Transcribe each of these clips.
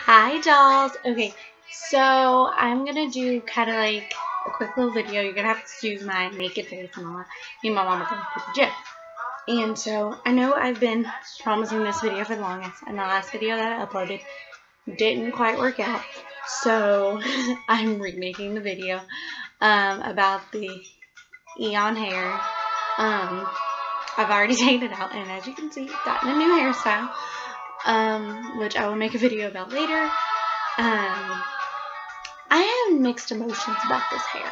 Hi dolls. Okay, so I'm gonna do kind of like a quick little video. You're gonna have to excuse my naked face and all that. Me and my mom are going to the gym. And so I know I've been promising this video for the longest, and the last video that I uploaded didn't quite work out. So I'm remaking the video about the Eayon hair. I've already taken it out, and as you can see, gotten a new hairstyle. Which I will make a video about later. I have mixed emotions about this hair.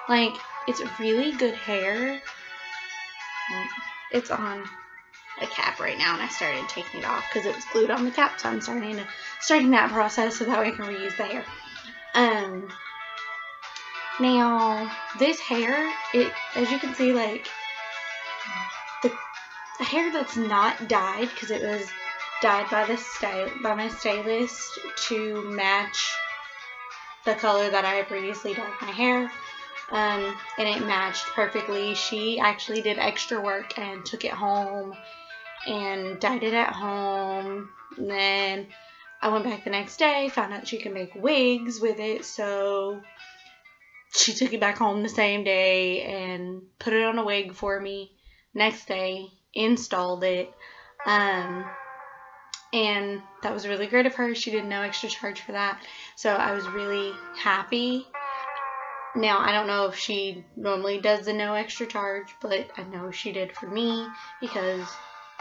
Like, it's really good hair. It's on a cap right now, and I started taking it off because it was glued on the cap, so I'm starting that process so that way I can reuse the hair. Now, this hair, as you can see, like, the hair that's not dyed, because it was dyed by my stylist to match the color that I had previously dyed my hair, and it matched perfectly. She actually did extra work and took it home and dyed it at home. And then I went back the next day, found out she could make wigs with it, so she took it back home the same day and put it on a wig for me. Next day, installed it. And that was really great of her. She did no extra charge for that. So I was really happy. Now, I don't know if she normally does the no extra charge, but I know she did for me because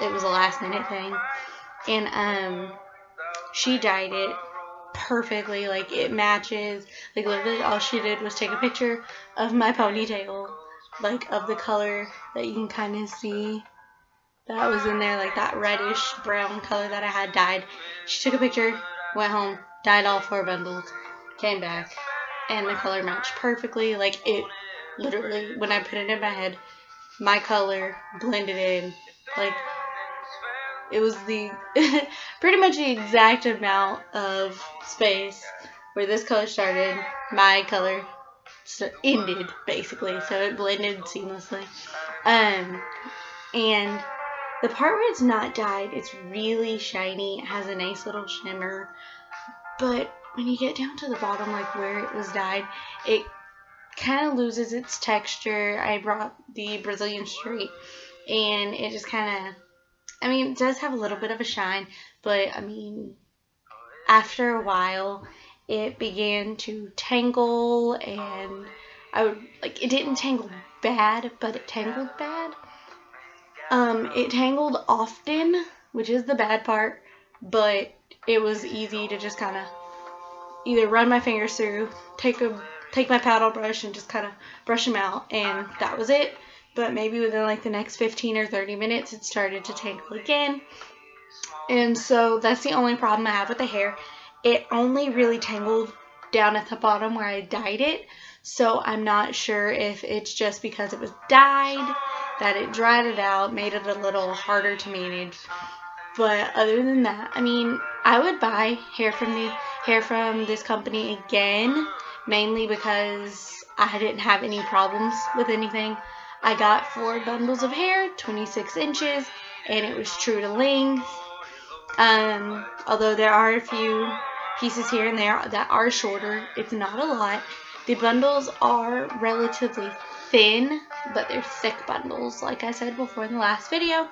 it was a last minute thing. And she dyed it perfectly. Like, it matches. Like, literally all she did was take a picture of my ponytail, like, of the color that you can kind of see that was in there, like that reddish brown color that I had dyed. She took a picture, went home, dyed all 4 bundles, came back, and the color matched perfectly. Like, it literally, when I put it in my head, my color blended in. Like, it was the pretty much the exact amount of space where this color started, my color ended, basically. So it blended seamlessly. And the part where it's not dyed, it's really shiny. It has a nice little shimmer. But when you get down to the bottom, like where it was dyed, it kind of loses its texture. I brought the Brazilian straight, and it just kind of, I mean, it does have a little bit of a shine, but I mean, after a while, it began to tangle, and it didn't tangle bad, but it tangled bad. It tangled often, which is the bad part, but it was easy to just kind of either run my fingers through, take my paddle brush and just kind of brush them out, and that was it. But maybe within like the next 15 or 30 minutes, it started to tangle again. And so that's the only problem I have with the hair. It only really tangled down at the bottom where I dyed it, so I'm not sure if it's just because it was dyed that it dried it out, made it a little harder to manage. But other than that, I mean, I would buy hair from this company again, mainly because I didn't have any problems with anything. I got 4 bundles of hair, 26 inches, and it was true to length. Although there are a few pieces here and there that are shorter, it's not a lot. The bundles are relatively thin, but they're thick bundles, like I said before in the last video.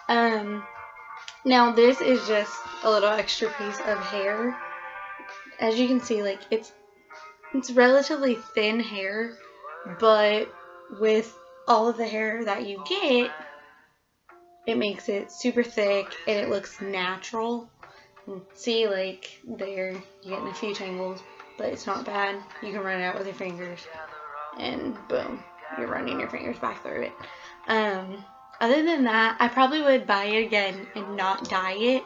Now this is just a little extra piece of hair. As you can see, like, it's relatively thin hair, but with all of the hair that you get, it makes it super thick and it looks natural. See, like, there, you're getting a few tangles, but it's not bad. You can run it out with your fingers, and boom, you're running your fingers back through it. Other than that, I probably would buy it again and not dye it,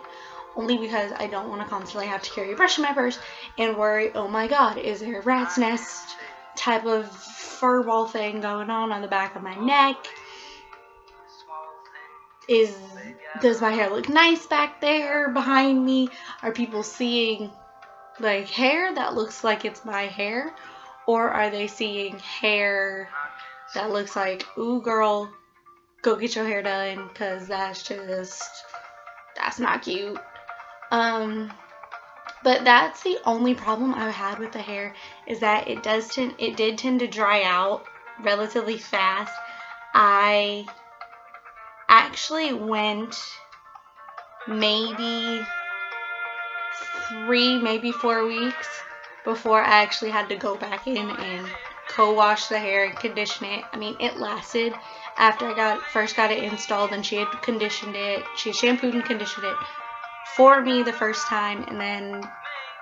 only because I don't want to constantly have to carry a brush in my purse and worry, oh my god, is there a rat's nest type of fur ball thing going on the back of my neck? Does my hair look nice back there behind me? Are people seeing like hair that looks like it's my hair, or are they seeing hair that looks like, ooh girl, go get your hair done, because that's not cute. But that's the only problem I've had with the hair, is that it did tend to dry out relatively fast. I actually went maybe 3, maybe 4 weeks before I actually had to go back in and co-wash the hair and condition it. I mean, it lasted after I first got it installed, and she had conditioned it. She shampooed and conditioned it for me the first time, and then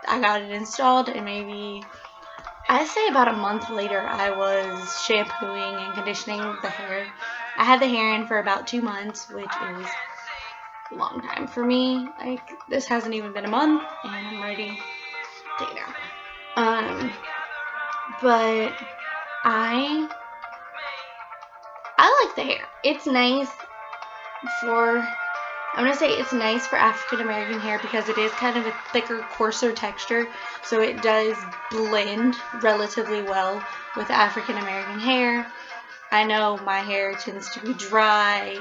I got it installed, and maybe, I'd say about a month later, I was shampooing and conditioning the hair. I had the hair in for about 2 months, which is a long time for me. Like, this hasn't even been a month, and I'm ready to take it out. But I like the hair. It's nice for, I'm going to say it's nice for African American hair because it is kind of a thicker, coarser texture, so it does blend relatively well with African American hair. I know my hair tends to be dry,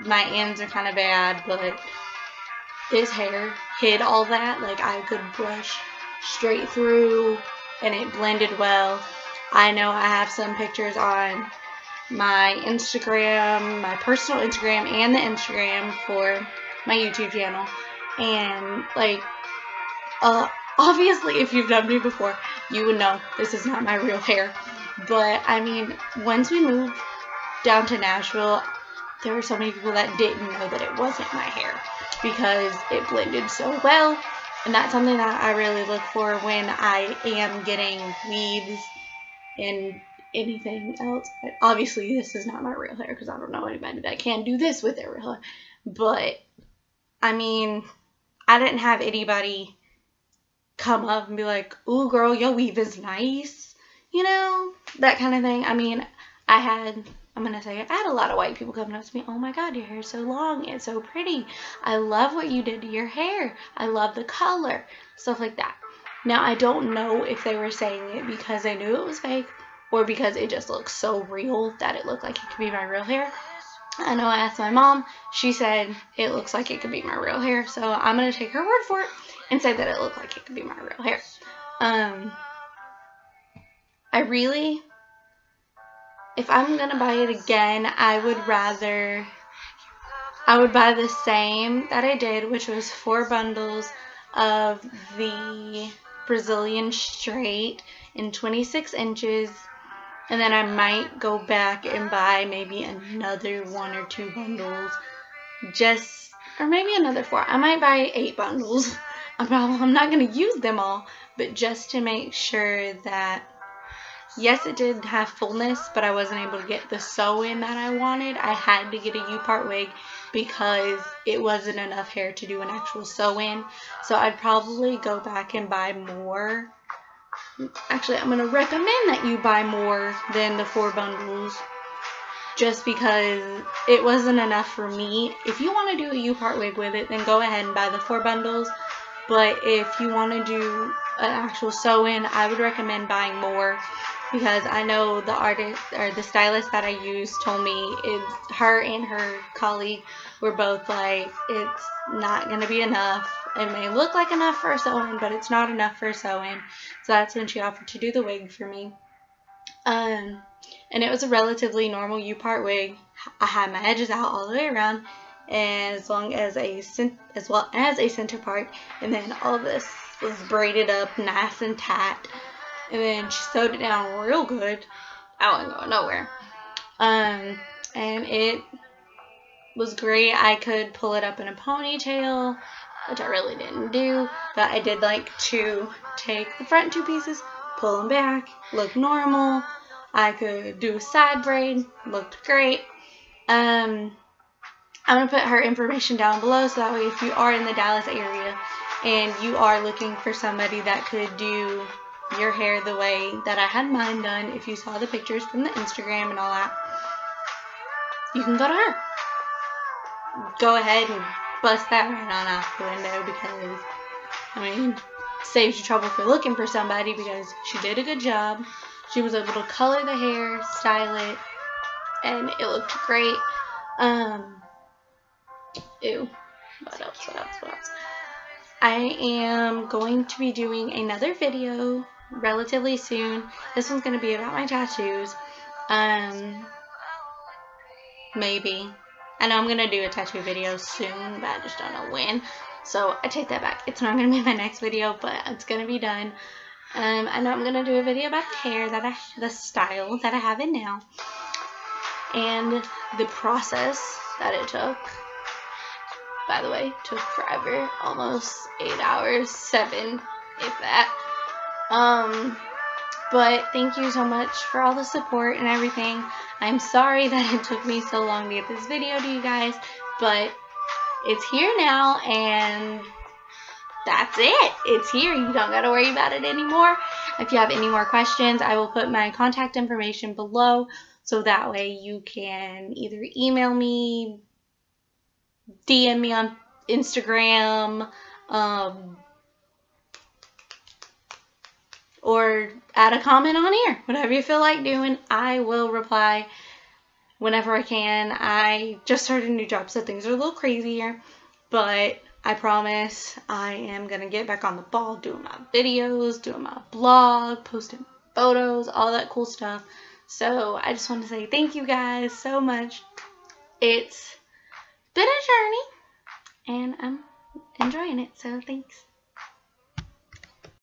my ends are kind of bad, but this hair hid all that. Like, I could brush straight through and it blended well. I know I have some pictures on my Instagram, my personal Instagram, and the Instagram for my YouTube channel, and like, obviously if you've done me before, you would know this is not my real hair. But I mean, once we moved down to Nashville, there were so many people that didn't know that it wasn't my hair because it blended so well, and that's something that I really look for when I am getting weaves and anything else. Obviously, this is not my real hair because I don't know anybody that can do this with their real hair. But, I mean, I didn't have anybody come up and be like, ooh, girl, your weave is nice. You know, that kind of thing. I mean, I had a lot of white people coming up to me, oh my god, your hair is so long, it's so pretty. I love what you did to your hair. I love the color. Stuff like that. Now, I don't know if they were saying it because they knew it was fake or because it just looks so real that it looked like it could be my real hair. I know I asked my mom. She said it looks like it could be my real hair. So I'm going to take her word for it and say that it looked like it could be my real hair. If I'm going to buy it again, I would buy the same that I did, which was 4 bundles of the Brazilian straight in 26 inches, and then I might go back and buy maybe another 1 or 2 bundles, or maybe another 4. I might buy 8 bundles. I'm not going to use them all, but just to make sure that, yes, it did have fullness, but I wasn't able to get the sew-in that I wanted. I had to get a U-part wig because it wasn't enough hair to do an actual sew-in. So I'd probably go back and buy more. Actually, I'm going to recommend that you buy more than the 4 bundles just because it wasn't enough for me. If you want to do a U-part wig with it, then go ahead and buy the 4 bundles. But if you want to do an actual sew-in, I would recommend buying more. Because I know the artist or the stylist that I used told me her and her colleague were both like, it's not going to be enough. It may look like enough for a sew-in, but it's not enough for a sew-in. So that's when she offered to do the wig for me. And it was a relatively normal U-part wig. I had my edges out all the way around, and as well as a center part, and then all this was braided up nice and tight. And then she sewed it down real good. I wasn't going nowhere. And it was great. I could pull it up in a ponytail, which I really didn't do. But I did like to take the front 2 pieces, pull them back, look normal. I could do a side braid, looked great. I'm going to put her information down below so that way if you are in the Dallas area and you are looking for somebody that could do your hair the way that I had mine done, if you saw the pictures from the Instagram and all that, you can go to her. Go ahead and bust that right on out the window because, I mean, saves you trouble for looking for somebody because she did a good job. She was able to color the hair, style it, and it looked great. What else? I am going to be doing another video relatively soon. This one's going to be about my tattoos. Maybe. I know I'm going to do a tattoo video soon, but I just don't know when. So I take that back. It's not going to be my next video, but it's going to be done. I know I'm going to do a video about the hair, the style that I have it now. And the process that it took. By the way, took forever. Almost 8 hours, 7, if that. But thank you so much for all the support and everything. I'm sorry that it took me so long to get this video to you guys, but it's here now, and that's it. It's here. You don't gotta worry about it anymore. If you have any more questions, I will put my contact information below, so that way you can either email me, DM me on Instagram, or add a comment on here. Whatever you feel like doing, I will reply whenever I can. I just started a new job, so things are a little crazier, but I promise I am going to get back on the ball, doing my videos, doing my blog, posting photos, all that cool stuff. So I just want to say thank you guys so much. It's been a journey, and I'm enjoying it, so thanks.